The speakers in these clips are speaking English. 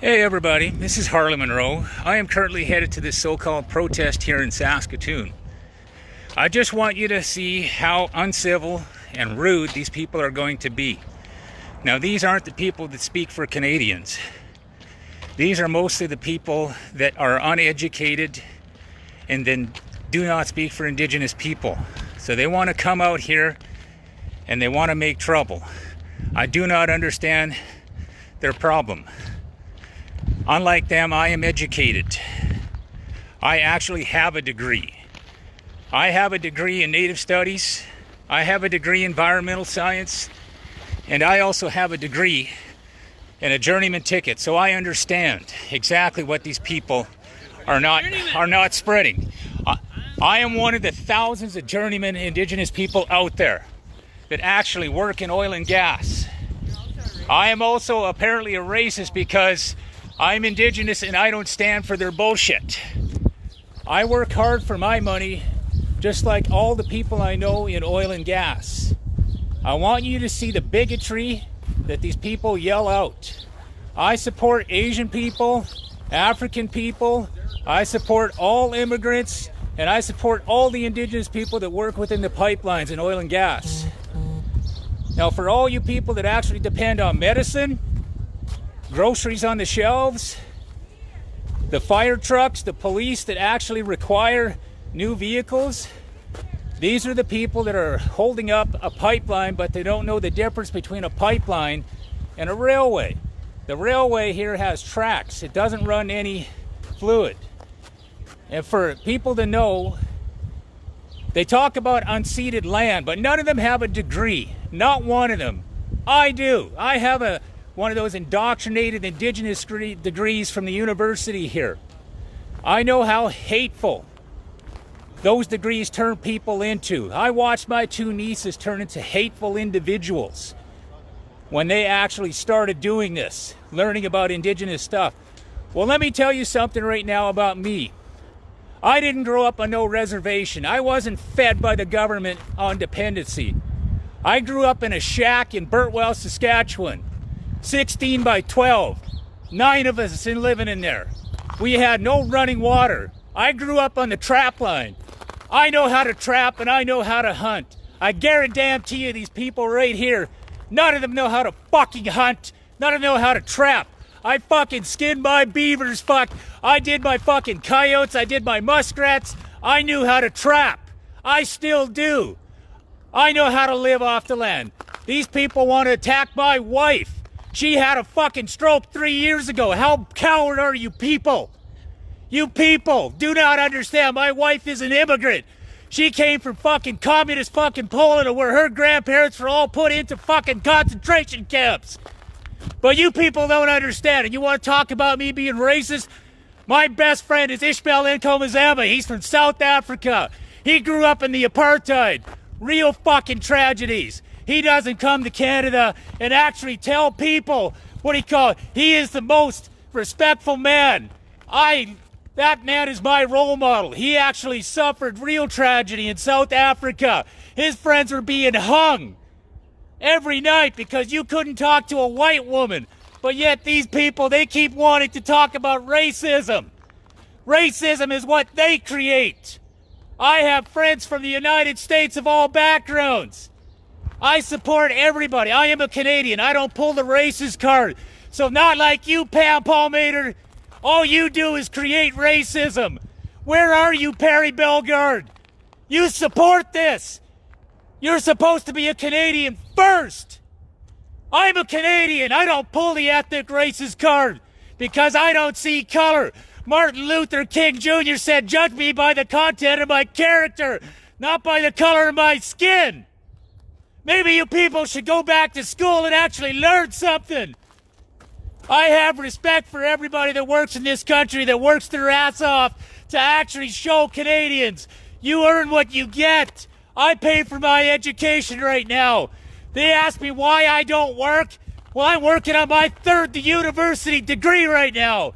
Hey everybody, this is Harley Munro. I am currently headed to this so-called protest here in Saskatoon. I just want you to see how uncivil and rude these people are going to be. Now, these aren't the people that speak for Canadians. These are mostly the people that are uneducated and then do not speak for Indigenous people. So they want to come out here and they want to make trouble. I do not understand their problem. Unlike them, I am educated. I actually have a degree. I have a degree in Native Studies. I have a degree in Environmental Science. And I also have a degree in a journeyman ticket. So I understand exactly what these people are not spreading. I am one of the thousands of journeyman Indigenous people out there that actually work in oil and gas. I am also apparently a racist because I'm Indigenous and I don't stand for their bullshit. I work hard for my money, just like all the people I know in oil and gas. I want you to see the bigotry that these people yell out. I support Asian people, African people, I support all immigrants, and I support all the Indigenous people that work within the pipelines in oil and gas. Now, for all you people that actually depend on medicine, groceries on the shelves, the fire trucks, the police that actually require new vehicles, these are the people that are holding up a pipeline, but they don't know the difference between a pipeline and a railway. The railway here has tracks. It doesn't run any fluid. And for people to know, they talk about unceded land, but none of them have a degree. Not one of them. I do. I have one of those indoctrinated Indigenous degrees from the university here. I know how hateful those degrees turn people into. I watched my two nieces turn into hateful individuals when they actually started doing this, learning about Indigenous stuff. Well, let me tell you something right now about me. I didn't grow up on no reservation. I wasn't fed by the government on dependency. I grew up in a shack in Burtwell, Saskatchewan. 16 by 12. 9 of us living in there. We had no running water. I grew up on the trap line. I know how to trap and I know how to hunt. I guarantee you these people right here, none of them know how to fucking hunt. None of them know how to trap. I fucking skinned my beavers, I did my fucking coyotes, I did my muskrats. I knew how to trap. I still do. I know how to live off the land. These people want to attack my wife. She had a fucking stroke 3 years ago. How coward are you people? You people do not understand. My wife is an immigrant. She came from fucking communist fucking Poland, where her grandparents were all put into fucking concentration camps. But you people don't understand. And you want to talk about me being racist? My best friend is Ishmael Nkomazama. He's from South Africa. He grew up in the apartheid. Real fucking tragedies. He doesn't come to Canada and actually tell people what he is the most respectful man. That man is my role model. He actually suffered real tragedy in South Africa. His friends were being hung every night because you couldn't talk to a white woman. But yet these people, they keep wanting to talk about racism. Racism is what they create. I have friends from the United States of all backgrounds. I support everybody. I am a Canadian. I don't pull the racist card. So not like you, Pam Palmater. All you do is create racism. Where are you, Perry Bellegarde? You support this. You're supposed to be a Canadian first. I'm a Canadian. I don't pull the ethnic racist card because I don't see color. Martin Luther King Jr. said, "Judge me by the content of my character, not by the color of my skin." Maybe you people should go back to school and actually learn something. I have respect for everybody that works in this country, that works their ass off to actually show Canadians you earn what you get. I pay for my education right now. They ask me why I don't work. Well, I'm working on my third university degree right now.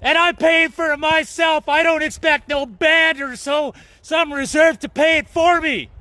And I'm paying for it myself. I don't expect no band or some reserve to pay it for me.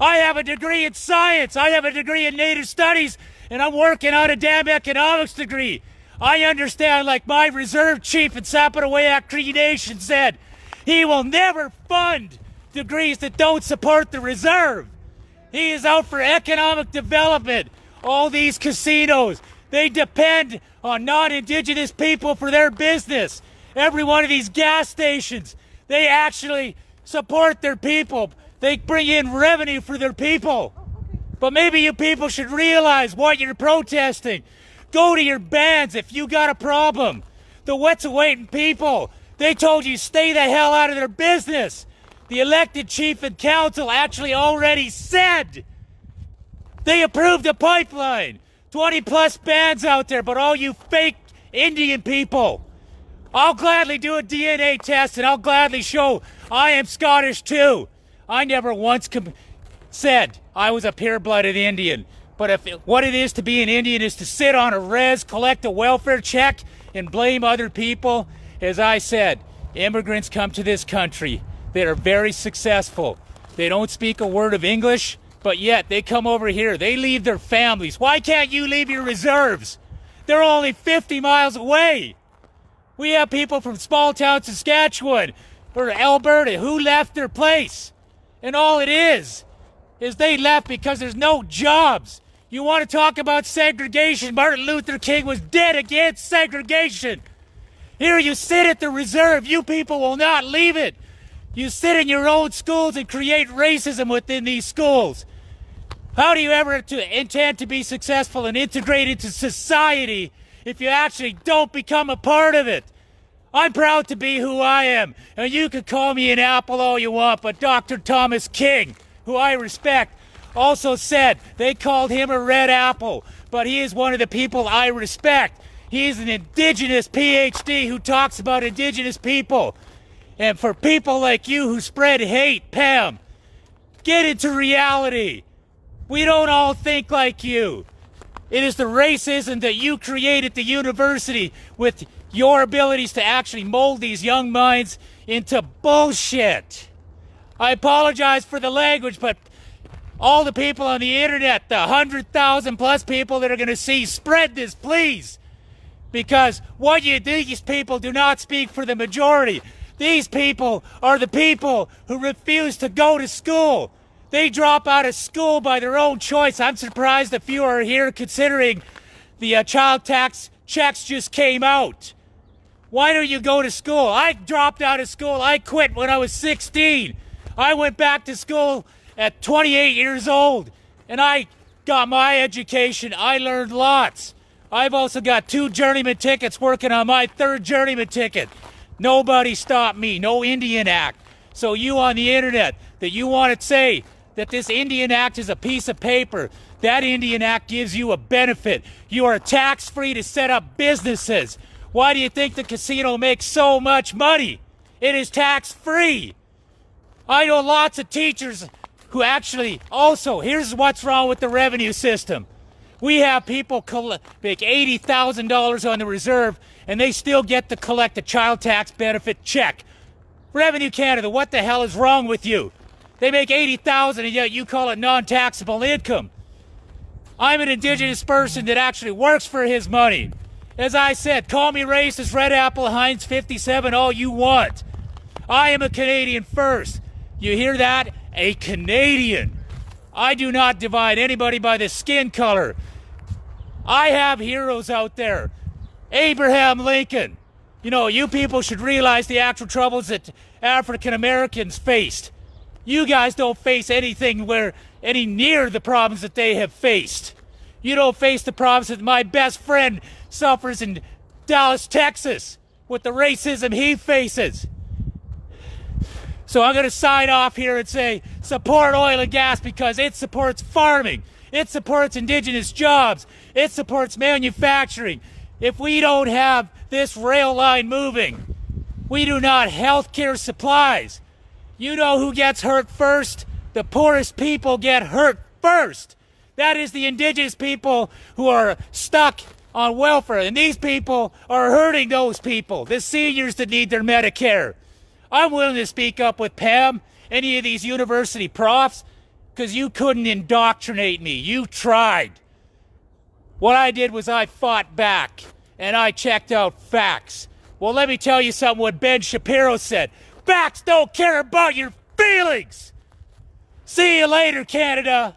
I have a degree in science. I have a degree in Native Studies. And I'm working on a damn economics degree. I understand, like my reserve chief in Sapatawayak Cree Nation said, he will never fund degrees that don't support the reserve. He is out for economic development. All these casinos, they depend on non-Indigenous people for their business. Every one of these gas stations, they actually support their people. They bring in revenue for their people. But maybe you people should realize what you're protesting. Go to your bands if you got a problem. The Wet'suwet'en people, they told you stay the hell out of their business. The elected chief and council actually already said they approved a pipeline. 20 plus bands out there, but all you fake Indian people. I'll gladly do a DNA test and I'll gladly show I am Scottish too. I never once said I was a pure-blooded Indian. But if what it is to be an Indian is to sit on a res, collect a welfare check, and blame other people, as I said, immigrants come to this country that are very successful. They don't speak a word of English, but yet they come over here. They leave their families. Why can't you leave your reserves? They're only 50 miles away. We have people from small town Saskatchewan or Alberta who left their place. And all it is they left because there's no jobs. You want to talk about segregation? Martin Luther King was dead against segregation. Here you sit at the reserve. You people will not leave it. You sit in your own schools and create racism within these schools. How do you ever intend to be successful and integrate into society if you actually don't become a part of it? I'm proud to be who I am, and you can call me an apple all you want, but Dr. Thomas King, who I respect, also said they called him a red apple, but he is one of the people I respect. He's an Indigenous PhD who talks about Indigenous people. And for people like you who spread hate, Pam, get into reality. We don't all think like you. It is the racism that you create at the university with your abilities to actually mold these young minds into bullshit. I apologize for the language, but all the people on the internet, the 100,000 plus people that are going to see, spread this, please. Because these people do not speak for the majority. These people are the people who refuse to go to school. They drop out of school by their own choice. I'm surprised a few are here considering the child tax checks just came out. Why don't you go to school? I dropped out of school. I quit when I was 16. I went back to school at 28 years old, and I got my education. I learned lots. I've also got 2 journeyman tickets, working on my 3rd journeyman ticket. Nobody stopped me. No Indian Act. So you on the internet that you want to say that this Indian Act is a piece of paper, that Indian Act gives you a benefit. You are tax-free to set up businesses. Why do you think the casino makes so much money? It is tax-free. I know lots of teachers who actually also, here's what's wrong with the revenue system. We have people make $80,000 on the reserve and they still get to collect a child tax benefit check. Revenue Canada, what the hell is wrong with you? They make $80,000 and yet you call it non-taxable income. I'm an Indigenous person that actually works for his money. As I said, call me racist, Red Apple, Heinz 57, all you want. I am a Canadian first. You hear that? A Canadian. I do not divide anybody by the skin color. I have heroes out there. Abraham Lincoln. You know, you people should realize the actual troubles that African Americans faced. You guys don't face anything any near the problems that they have faced. You don't face the problems that my best friend suffers in Dallas, Texas, with the racism he faces. So I'm going to sign off here and say support oil and gas because it supports farming. It supports Indigenous jobs. It supports manufacturing. If we don't have this rail line moving, we do not healthcare supplies. You know who gets hurt first? The poorest people get hurt first. That is the Indigenous people who are stuck on welfare. And these people are hurting those people, the seniors that need their Medicare. I'm willing to speak up with Pam, any of these university profs, because you couldn't indoctrinate me. You tried. What I did was I fought back. and I checked out facts. Well, let me tell you something what Ben Shapiro said. Facts don't care about your feelings. See you later, Canada.